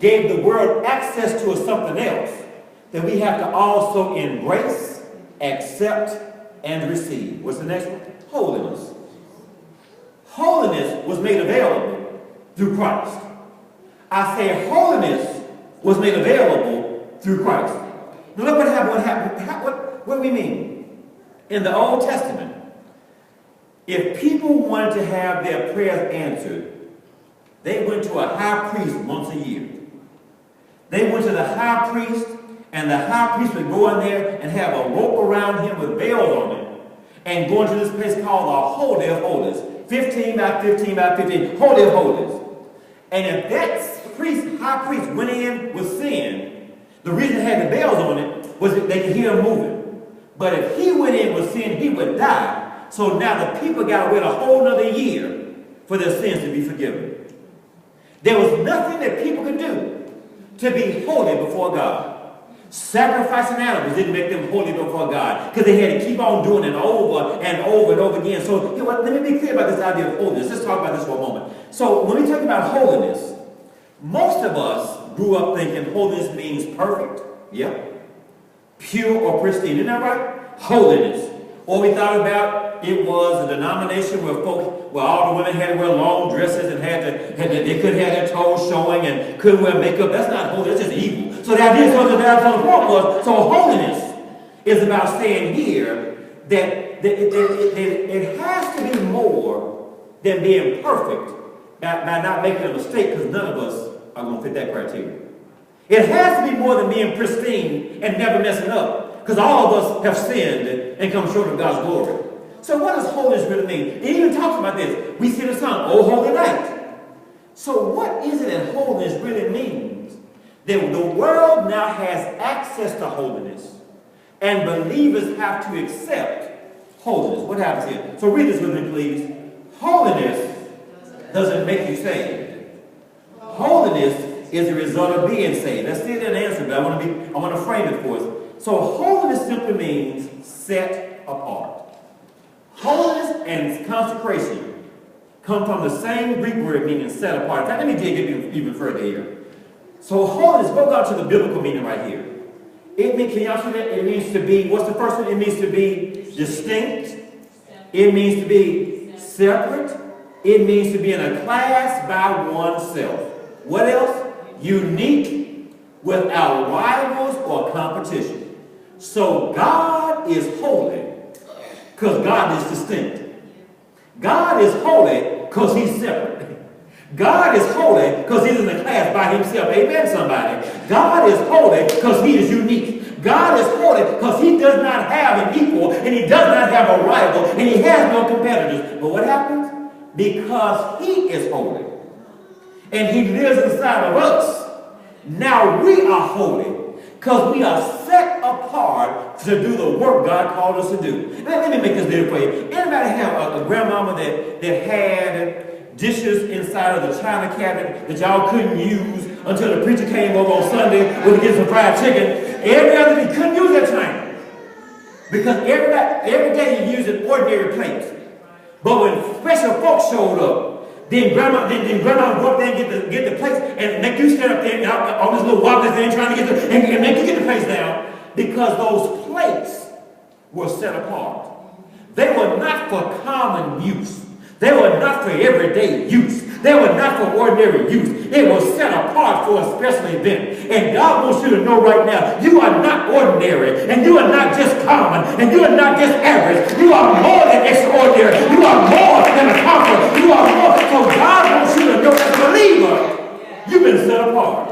gave the world access to something else that we have to also embrace, accept, and receive. What's the next one? Holiness. Holiness was made available through Christ. I say holiness was made available through Christ. Now look what happened. What do we mean? In the Old Testament, if people wanted to have their prayers answered, they went to a high priest once a year. They went to the high priest, and the high priest would go in there and have a rope around him with bells on it, and go into this place called the Holy of Holies, 15 by 15 by 15, Holy of Holies. And if that high priest went in with sin, the reason it had the bells on it was that they could hear him moving. But if he went in with sin, he would die. So now the people got to wait a whole nother year for their sins to be forgiven. There was nothing that people could do to be holy before God. Sacrificing animals didn't make them holy before God, because they had to keep on doing it over and over and over again. So you know what, let me be clear about this idea of holiness. Let's talk about this for a moment. So when we talk about holiness, most of us grew up thinking holiness means perfect. Yep. Pure or pristine. Isn't that right? Holiness. Or we thought about it was a denomination where all the women had to wear long dresses and they couldn't have their toes showing and couldn't wear makeup. That's not holy. That's just evil. So the idea of the point was, so holiness is about saying here that it has to be more than being perfect by not making a mistake, because none of us are going to fit that criteria. It has to be more than being pristine and never messing up, because all of us have sinned and come short of God's glory. So what does holiness really mean? It even talks about this. We see the song, "Oh Holy Night." So what is it that holiness really means? That the world now has access to holiness, and believers have to accept holiness. What happens here? So read this with me, please. Holiness doesn't make you saved. Holiness is a result of being saved. That's still an answer, but I want to frame it for us. So holiness simply means set apart. Holiness and consecration come from the same Greek word meaning set apart. In fact, let me dig even further here. So holiness, go down to the biblical meaning right here. It means, can y'all see that? It means to be, what's the first one? It means to be distinct. It means to be separate. It means to be in a class by oneself. What else? Unique, without rivals or competition. So God is holy because God is distinct. God is holy because he's separate. God is holy because he's in the class by himself. Amen, somebody. God is holy because he is unique. God is holy because he does not have an equal, and he does not have a rival, and he has no competitors. But what happens? Because he is holy and he lives inside of us, now we are holy because we are set apart to do the work God called us to do. Let me make this deal for you. Anybody have a grandmama that had dishes inside of the china cabinet that y'all couldn't use until the preacher came over on Sunday to get some fried chicken? Every other day, you couldn't use that china because every day you use an ordinary plate. But when special folks showed up, then grandma would go up there and get the plates and make you stand up there on this little wobbly thing trying to get and make you get the plates down, because those plates were set apart. They were not for common use. They were not for everyday use. They were not for ordinary use. They were set apart for a special event. And God wants you to know right now, you are not ordinary, and you are not just common, and you are not just average. You are more than extraordinary. You are more than a conqueror. You are more. So God wants you to know, as a believer, you've been set apart.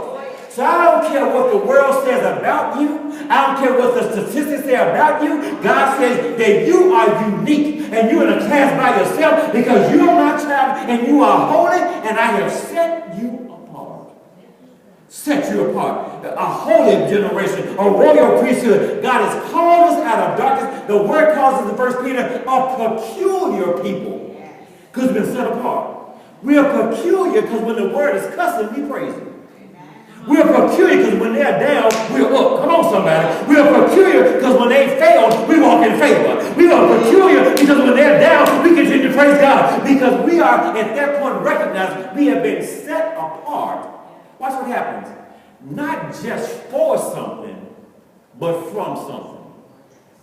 So I don't care what the world says about you. I don't care what the statistics say about you. God says that you are unique and you're in a class by yourself because you are my child and you are holy, and I have set you apart. Set you apart. A holy generation, a royal priesthood. God has called us out of darkness. The word calls us in 1 Peter a peculiar people because we've been set apart. We are peculiar because when the word is cussing, we praise Him. We are peculiar because when they're down, we're up. Come on, somebody. We are peculiar because when they fail, we walk in favor. We are peculiar because when they're down, we continue to praise God. Because we are, at that point, recognized we have been set apart. Watch what happens. happens? Not just for something, but from something.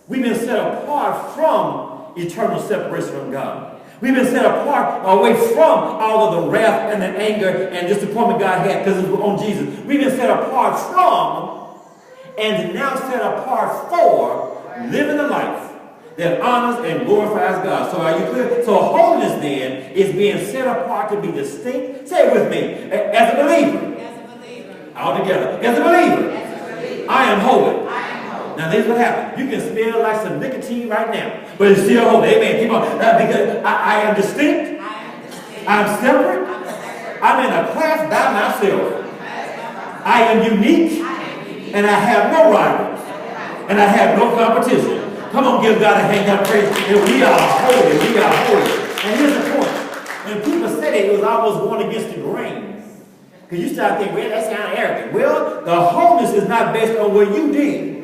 We've been set apart from eternal separation from God. We've been set apart away from all of the wrath and the anger and disappointment God had because it was on Jesus. We've been set apart from and now set apart for living a life that honors and glorifies God. So are you clear? So holiness then is being set apart to be distinct. Say it with me. As a believer. As a believer. All together. As a believer. As a believer. I am holy. Now, this is what happens. You can smell like some nicotine right now, but it's still holy. Amen. Keep on. Because I am distinct. I'm separate. I'm in a class by myself. I am unique. And I have no rivals. And I have no competition. Come on, give God a hand up praise. And we are holy. We are holy. And here's the point. When people said it was almost going against the grain. Because you start thinking, well, that sounds arrogant. Well, the holiness is not based on what you did.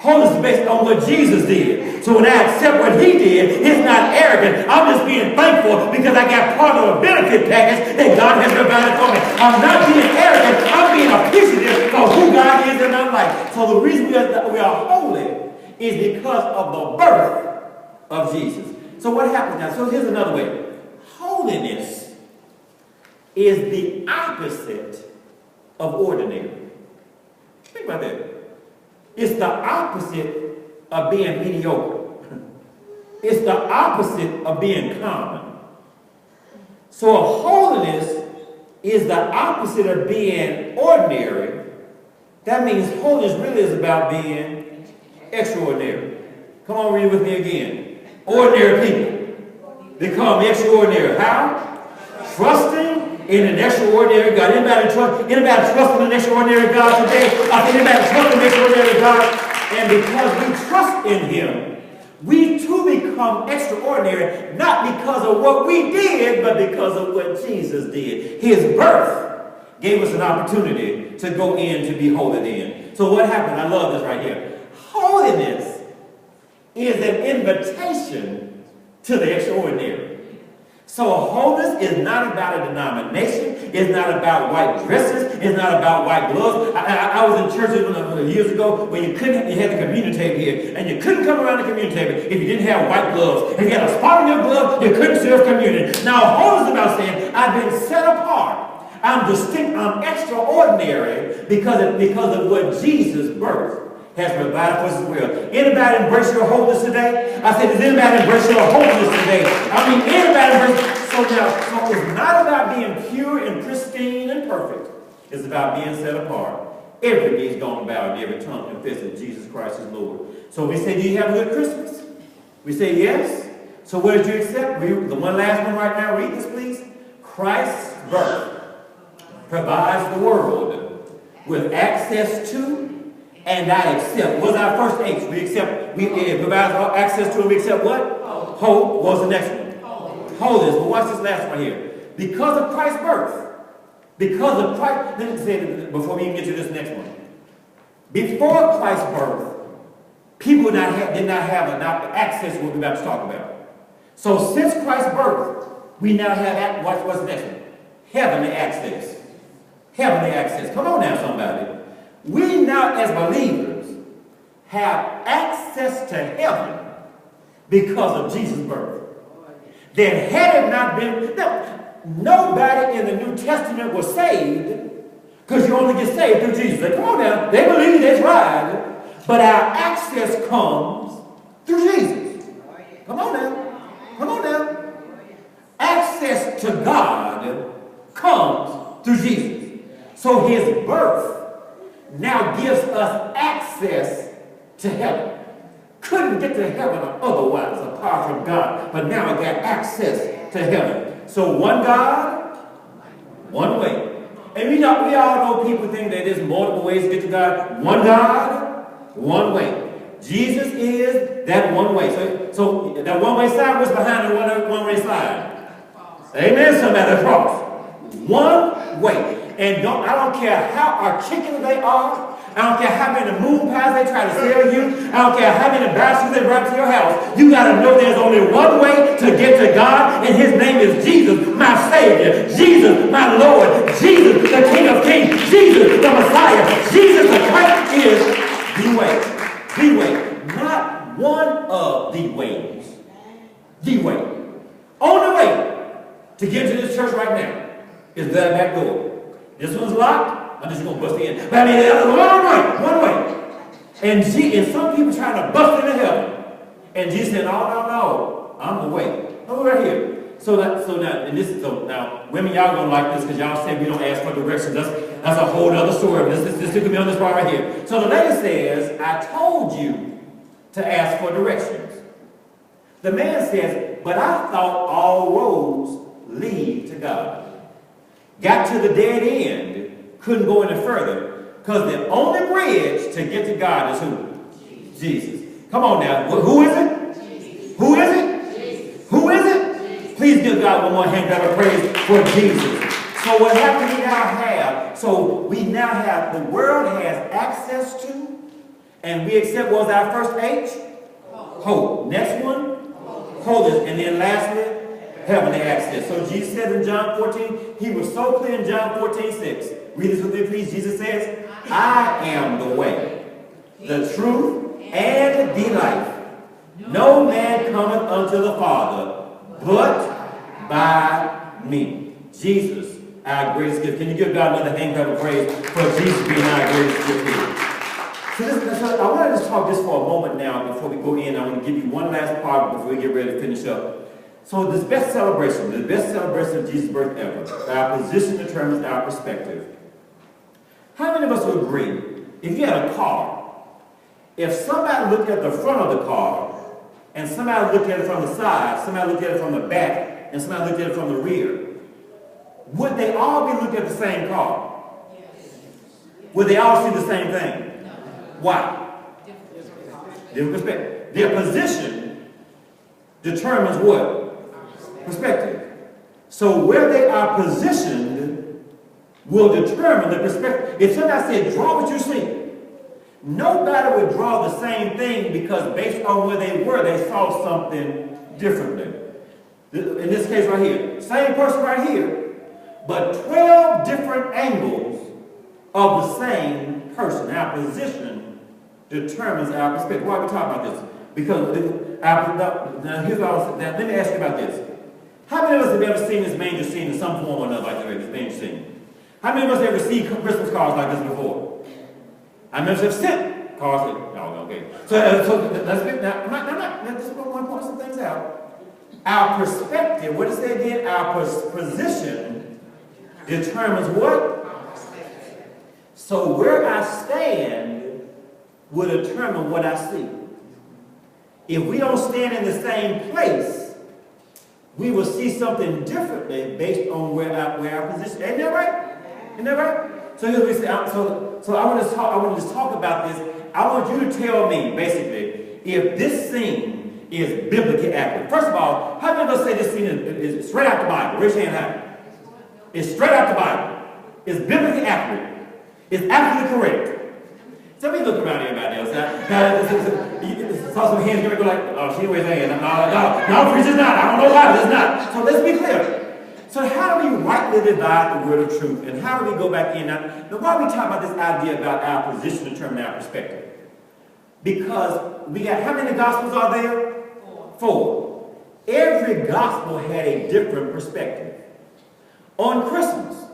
Holiness is based on what Jesus did. So when I accept what he did, it's not arrogant. I'm just being thankful because I got part of a benefit package that God has provided for me. I'm not being arrogant. I'm being appreciative of who God is in my life. So the reason we are holy is because of the birth of Jesus. So what happens now? So here's another way. Holiness is the opposite of ordinary. Think about that. It's the opposite of being mediocre. It's the opposite of being common. So holiness is the opposite of being ordinary. That means holiness really is about being extraordinary. Come on, read with me again. Ordinary people become extraordinary. How? Trusting in an extraordinary God. Anybody trust in an extraordinary God today? Anybody trust in an extraordinary God? And because we trust in him, we too become extraordinary, not because of what we did, but because of what Jesus did. His birth gave us an opportunity to go in to be holy then. So what happened? I love this right here. Holiness is an invitation to the extraordinary. So holiness is not about a denomination. It's not about white dresses. It's not about white gloves. I was in churches years ago where you had the communion table here, and you couldn't come around the communion table if you didn't have white gloves. If you had a spot on your glove, you couldn't serve communion. Now holiness is about saying, I've been set apart. I'm distinct. I'm extraordinary because of what Jesus birthed has provided for us as well. Anybody embrace your holiness today? I said, does anybody embrace your holiness today? I mean, anybody embrace. So it's not about being pure and pristine and perfect. It's about being set apart. Every knee is going to bow and every tongue confess that Jesus Christ is Lord. So we say, do you have a good Christmas? We say yes. So what did you accept? The one last one right now. Read this, please. Christ's birth provides the world with access to. And I accept. What's our first H? We accept. It provides access to, and we accept what? Hope. What's the next one? Holiness. But watch this last one here. Because of Christ's birth. Because of Christ. Let me say it before we even get to this next one. Before Christ's birth, people did not have enough access to what we're about to talk about. So since Christ's birth, we now have, what's the next one? Heavenly access. Heavenly access. Come on now, somebody. We now, as believers, have access to heaven because of Jesus' birth. Then had it not been, nobody in the New Testament was saved because you only get saved through Jesus. Come on now, they believe that's right, but our access comes through Jesus. Come on now, come on now. Access to God comes through Jesus. So his birth now gives us access to heaven. Couldn't get to heaven otherwise apart from God, but now I got access to heaven. So one God, one way. And we all know people think that there's multiple ways to get to God. One God, one way. Jesus is that one way. So that one-way sign was behind the one-way sign. Amen, somebody, the cross. One way. And I don't care how articulate they are. I don't care how many moon pies they try to sell you. I don't care how many bicycles they brought to your house. You got to know there's only one way to get to God, and his name is Jesus, my Savior. Jesus, my Lord. Jesus, the King of Kings. Jesus, This one's locked. I'm just going to bust in. But I mean, one way. And some people trying to bust into heaven. And Jesus said, no, I'm the way. Look right here. So now, women, y'all gonna like this because y'all say we don't ask for directions. That's a whole other story. This took me on this part right here. So the lady says, I told you to ask for directions. The man says, but I thought all roads lead to God. Got to the dead end, couldn't go any further, because the only bridge to get to God is who? Jesus. Come on now. Who is it? Jesus. Who is it? Jesus. Who is it? Jesus. Please give God one more hand clap of praise for Jesus. So what happened we now have? So we now have, the world has access to, and we accept, what was our first H? Hope. Next one? Holiness. And then lastly, heavenly access. So Jesus said in John 14, he was so clear in John 14:6. Read this with me, please. Jesus says, I am the way, the truth, and the life. No man cometh unto the Father, but by me. Jesus, our greatest gift. Can you give God another hand clap of praise for Jesus being our greatest gift here? So I want to just talk just for a moment now before we go in. I want to give you one last part before we get ready to finish up. So this best celebration of Jesus' birth ever, our position determines our perspective. How many of us would agree, if you had a car, if somebody looked at the front of the car, and somebody looked at it from the side, somebody looked at it from the back, and somebody looked at it from the rear, would they all be looking at the same car? Yes. Would they all see the same thing? No. Why? Different perspective. Their position determines what? Perspective. So where they are positioned will determine the perspective. If somebody said, draw what you see, nobody would draw the same thing because based on where they were, they saw something differently. In this case right here, same person right here, but 12 different angles of the same person. Our position determines our perspective. Why are we talking about this? Because now let me ask you about this. How many of us have ever seen this manger scene in some form or another like this manger scene? How many of us have ever seen Christmas cards like this before? How many of us have sent cards? Okay. So let's get now. I'm just want to point some things out. Our perspective. What does it say again? Our position determines what? So where I stand will determine what I see. If we don't stand in the same place, we will see something differently based on where our position. Ain't that right? Isn't that right? So here's what we say. So I want to just talk about this. I want you to tell me, basically, if this scene is biblically accurate. First of all, how many of us say this scene is straight out the Bible? Raise your hand high. It's straight out the Bible. It's biblically accurate. It's absolutely correct. So let me look around everybody else. Saw some hands going to go like, oh, she raised her hand. No, preach is not. I don't know why, but it's not. So let's be clear. So how do we rightly divide the word of truth? And how do we go back in? Now why are we talking about this idea about our position determining our perspective? Because we got, how many gospels are there? 4. Every gospel had a different perspective. On Christmas,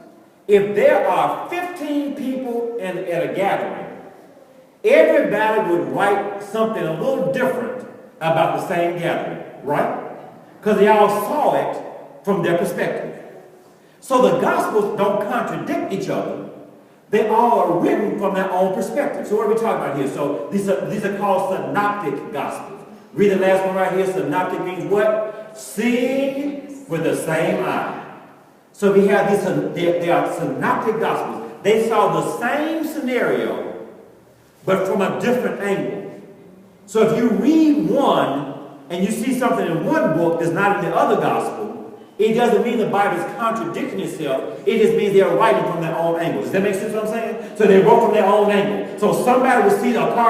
if there are 15 people at a gathering, everybody would write something a little different about the same gathering, right? Because they all saw it from their perspective. So the Gospels don't contradict each other. They all are written from their own perspective. So what are we talking about here? So these are called synoptic Gospels. Read the last one right here. Synoptic means what? Seeing with the same eye. So we have these, they are synoptic Gospels. They saw the same scenario, but from a different angle. So if you read one and you see something in one book that's not in the other gospel, it doesn't mean the Bible is contradicting itself. It just means they're writing from their own angle. Does that make sense what I'm saying? So they wrote from their own angle. So somebody will see a part